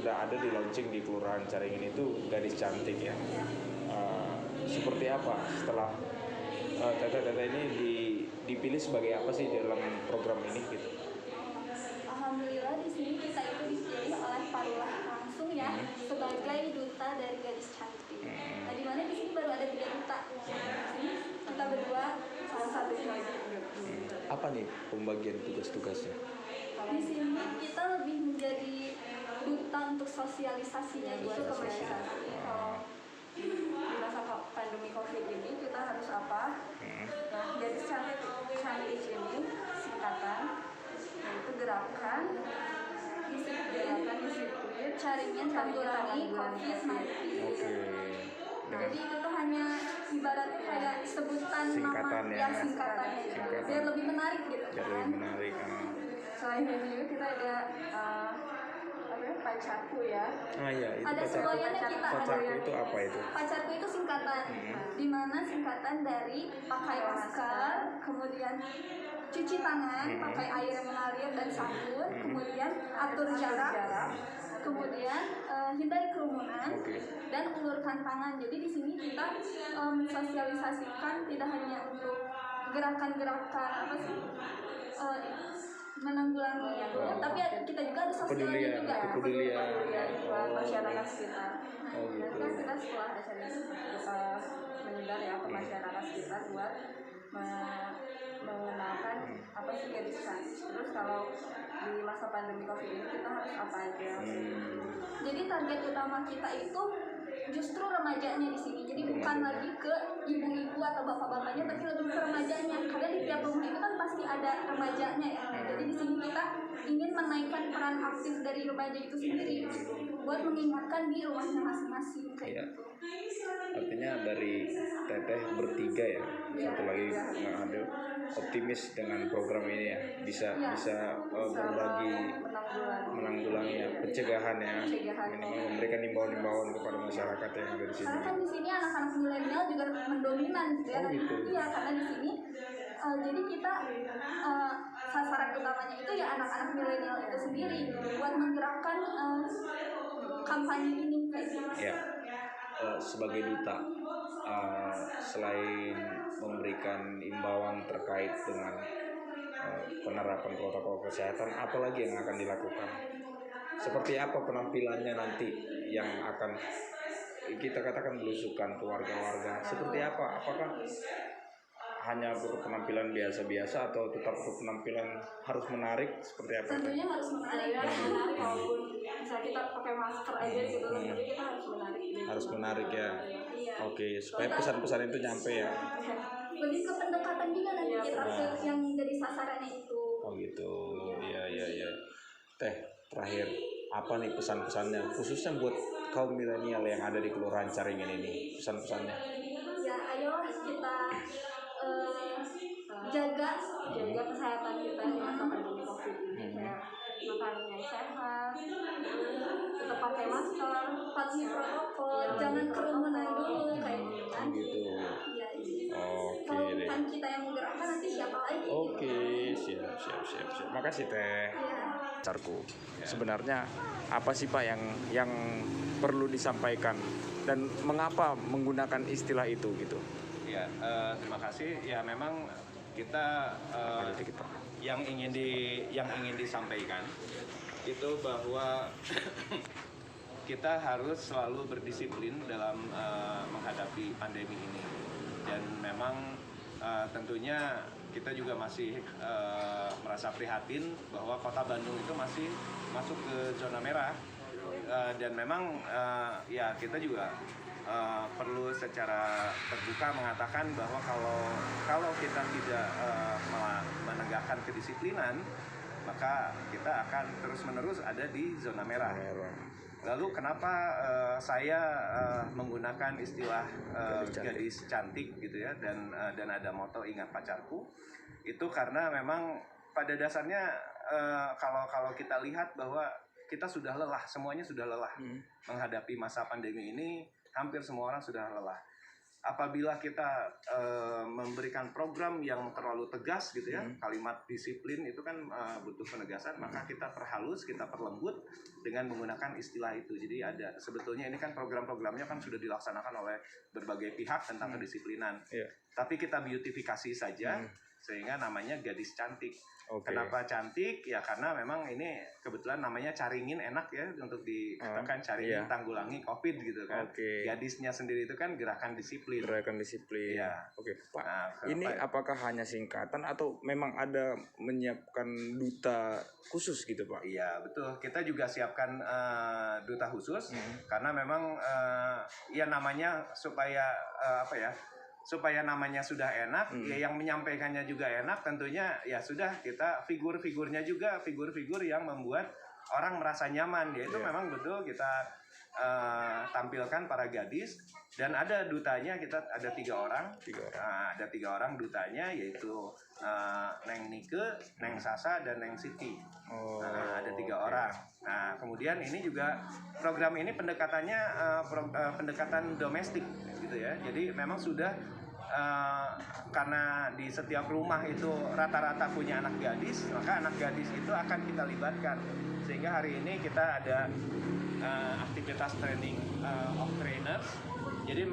sudah ada di launching di Kelurahan Caringin itu Gadis Cantik ya. Seperti apa setelah Teteh ini dipilih sebagai apa sih dalam program ini gitu? Alhamdulillah di sini kita itu dipilih oleh Pak Lurah langsung ya sebagai duta dari Gadis Cantik. Nah, di mana di sini baru ada 3 duta. Di sini kita berdua salah satu lagi. Apa nih pembagian tugas-tugasnya? Di sini kita lebih menjadi duta untuk sosialisasinya gitu, sosialisasi. Kalau di masa pandemi COVID ini kita harus apa? Nah, Gadis Cantik ini singkatan yaitu gerakan disiplin Caringin Tanggulangi COVID-19. Jadi itu tuh hanya ibaratnya kayak sebutan singkatan nama ya, singkatannya gitu. Biar lebih menarik gitu kan. Biar lebih menarik. Selain itu juga kita ada Pacarku ya. Iya, itu ada semuanya kita. Pacarku itu apa itu? Pacarku itu singkatan, di mana singkatan dari pakai masker, kemudian cuci tangan, pakai air yang mengalir dan sabun, kemudian atur jarak, kemudian hindari kerumunan, dan ulurkan tangan. Jadi di sini kita sosialisasikan tidak hanya untuk gerakan-gerakan apa sih? Menanggulangi tapi kita juga ada sosialisasi juga kepedulian masyarakat sekitar. Kan kita setelah acara itu menyebar ya ke masyarakat sekitar buat mengenalkan apa sih Gadis Cantik. Terus kalau di masa pandemi COVID ini kita harus apa aja. Jadi target utama kita itu justru remajanya di sini. Jadi bukan lagi ke ibu-ibu atau bapak-bapaknya, tapi lebih ke remajanya. Karena di tiap rumah itu kan pasti ada remajanya ya. Jadi di sini kita ingin menaikkan peran aktif dari remaja itu sendiri buat mengingatkan di rumahnya masing-masing kayak gitu. Artinya dari Teteh bertiga ya, satu lagi nggak ada, optimis dengan program ini ya, bisa berbagi menanggulangi ya, pencegahan ya, minimal memberikan himbauan-himbauan kepada masyarakat yang ada di sini. Karena kan di sini anak-anak milenial juga mendominan gitu ya. Gitu. Iya, karena di sini jadi kita sasaran utamanya itu ya anak-anak milenial itu sendiri buat menggerakkan kampanye ini kayak gitu. Ya. Sebagai duta, selain memberikan imbauan terkait dengan penerapan protokol kesehatan, apa lagi yang akan dilakukan? Seperti apa penampilannya nanti yang akan kita katakan belusukan ke warga-warga? Seperti apa? Apakah hanya berpenampilan biasa-biasa atau tetap berpenampilan harus menarik seperti apa? Tentunya harus menarik, walaupun misalnya kita pakai masker aja gitu, tapi kita harus menarik. Harus menarik ya. Oke, supaya pesan-pesan itu nyampe ya. Lebih ke pendekatan juga nanti kita ke yang jadi sasarannya itu. Oh gitu, iya. Teh, terakhir apa nih pesan-pesannya khususnya buat kaum milenial yang ada di Kelurahan Caringin ini, pesan-pesannya? Ya, ayo kita jaga kesehatan kita di masa pandemi COVID ini, kayak makan yang sehat, tetap pakai masker, patuhi protokol, jangan kerumunan dulu kayak gitu kan. Gitu. Iya. Oke. Kalau bukan kita yang menggerakkan, nanti siapa lagi? Oke, siap. Makasih Teh. Pacarku. Sebenarnya apa sih Pak yang perlu disampaikan dan mengapa menggunakan istilah itu gitu? Ya, terima kasih. Ya memang kita yang ingin disampaikan itu bahwa kita harus selalu berdisiplin dalam menghadapi pandemi ini. Dan memang tentunya kita juga masih merasa prihatin bahwa Kota Bandung itu masih masuk ke zona merah. Dan memang ya kita juga perlu secara terbuka mengatakan bahwa kalau kita tidak menegakkan kedisiplinan, maka kita akan terus-menerus ada di zona merah. Lalu kenapa saya menggunakan istilah gadis cantik gitu ya, dan ada moto ingat pacarku, itu karena memang pada dasarnya kalau kita lihat bahwa kita sudah lelah, semuanya sudah lelah menghadapi masa pandemi ini. Hampir semua orang sudah lelah. apabila kita memberikan program yang terlalu tegas gitu ya, kalimat disiplin itu kan butuh penegasan, maka kita perhalus, kita perlembut dengan menggunakan istilah itu. Jadi ada sebetulnya ini kan program-programnya kan sudah dilaksanakan oleh berbagai pihak tentang kedisiplinan. Tapi kita beautifikasi saja sehingga namanya gadis cantik. Kenapa cantik? Ya karena memang ini kebetulan namanya Caringin, enak ya untuk dikatakan Caringin tanggulangi COVID gitu kan. Gadisnya sendiri itu kan gerakan disiplin. Gerakan disiplin. Iya. Pak. Nah, ini apakah hanya singkatan atau memang ada menyiapkan duta khusus gitu, Pak? Iya, betul. Kita juga siapkan duta khusus karena memang ya namanya supaya supaya namanya sudah enak, ya yang menyampaikannya juga enak, tentunya ya sudah kita figur-figurnya juga figur-figur yang membuat orang merasa nyaman, yaitu memang betul kita tampilkan para gadis dan ada dutanya, kita ada 3 orang, ada 3 orang dutanya, yaitu Neng Nike, Neng Sasa dan Neng Siti. Ada 3 orang. Nah kemudian ini juga program ini pendekatannya pendekatan domestik gitu ya. Jadi memang sudah karena di setiap rumah itu rata-rata punya anak gadis, maka anak gadis itu akan kita libatkan. Sehingga hari ini kita ada aktivitas training of trainers. Jadi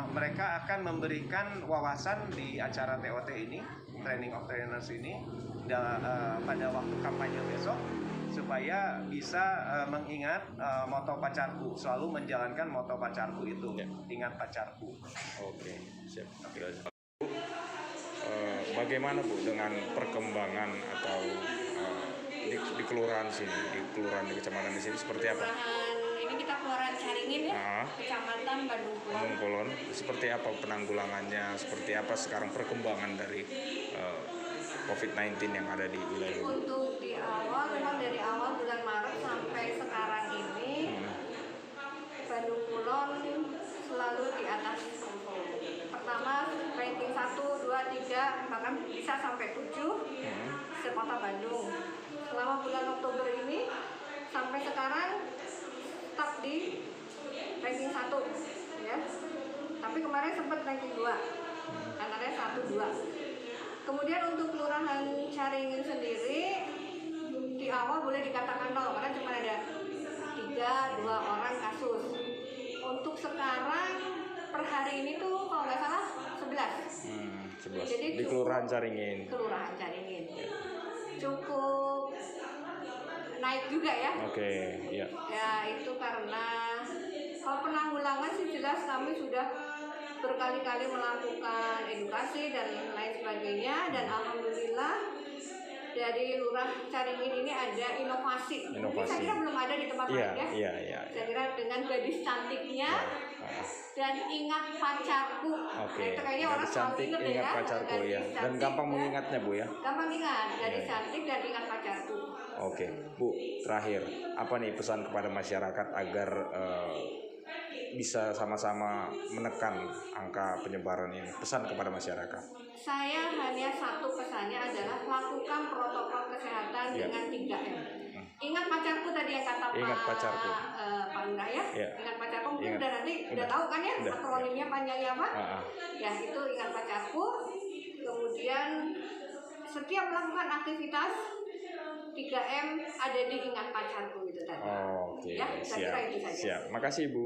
mereka akan memberikan wawasan di acara TOT ini, training of trainers ini pada waktu kampanye besok, supaya bisa mengingat moto pacarku, selalu menjalankan moto pacarku itu, ingat pacarku. Siap. Bagaimana Bu dengan perkembangan atau di kelurahan sini, di kelurahan di kecamatan di sini seperti apa? Ini kita kelurahan Caringin ya, kecamatan Bandung Kulon. Seperti apa penanggulangannya? Seperti apa sekarang perkembangan dari COVID-19 yang ada di wilayah ini? Untuk di awal, memang dari awal bulan Maret sampai sekarang ini Bandung Kulon selalu di atas Solo. Pertama ranking 1, 2, 3 bahkan bisa sampai 7 sekota Bandung. Selama bulan Oktober ini sampai sekarang tetap di ranking 1 ya. Tapi kemarin sempat ranking 2. Antara 1, 2. Kemudian untuk kelurahan Caringin sendiri di awal boleh dikatakan 0 karena cuma ada 2 orang kasus. Untuk sekarang per hari ini tuh kalau nggak salah 11. 11. Jadi Di kelurahan Caringin. Kelurahan Caringin. Cukup naik juga ya. Iya. Ya itu karena kalau penanggulangan sih jelas kami sudah berkali-kali melakukan edukasi dan lain sebagainya, dan alhamdulillah dari Lurah Caringin ini ada inovasi. Mungkin saya kira belum ada di tempat lain ya. Saya kira dengan gadis cantiknya dan ingat pacarku. Nah, itu kayaknya orang selalu ingat ya. Pacarku ya. Dan gampang mengingatnya Bu ya. Gampang ingat, gadis cantik dan ingat pacarku. Bu, terakhir apa nih pesan kepada masyarakat agar bisa sama-sama menekan angka penyebaran ini? Pesan kepada masyarakat. Saya hanya satu pesannya adalah lakukan protokol kesehatan dengan 3M. Ingat pacarku tadi yang kata Pak Lurah ya. Ingat pacarku, mungkin udah tahu kan ya akronimnya panjangnya apa? Ya itu ingat pacarku. Kemudian setiap melakukan aktivitas 3M ada di ingat pacarku itu tadi. Oke, ya, saya kira itu saja. Siap. Makasih Bu.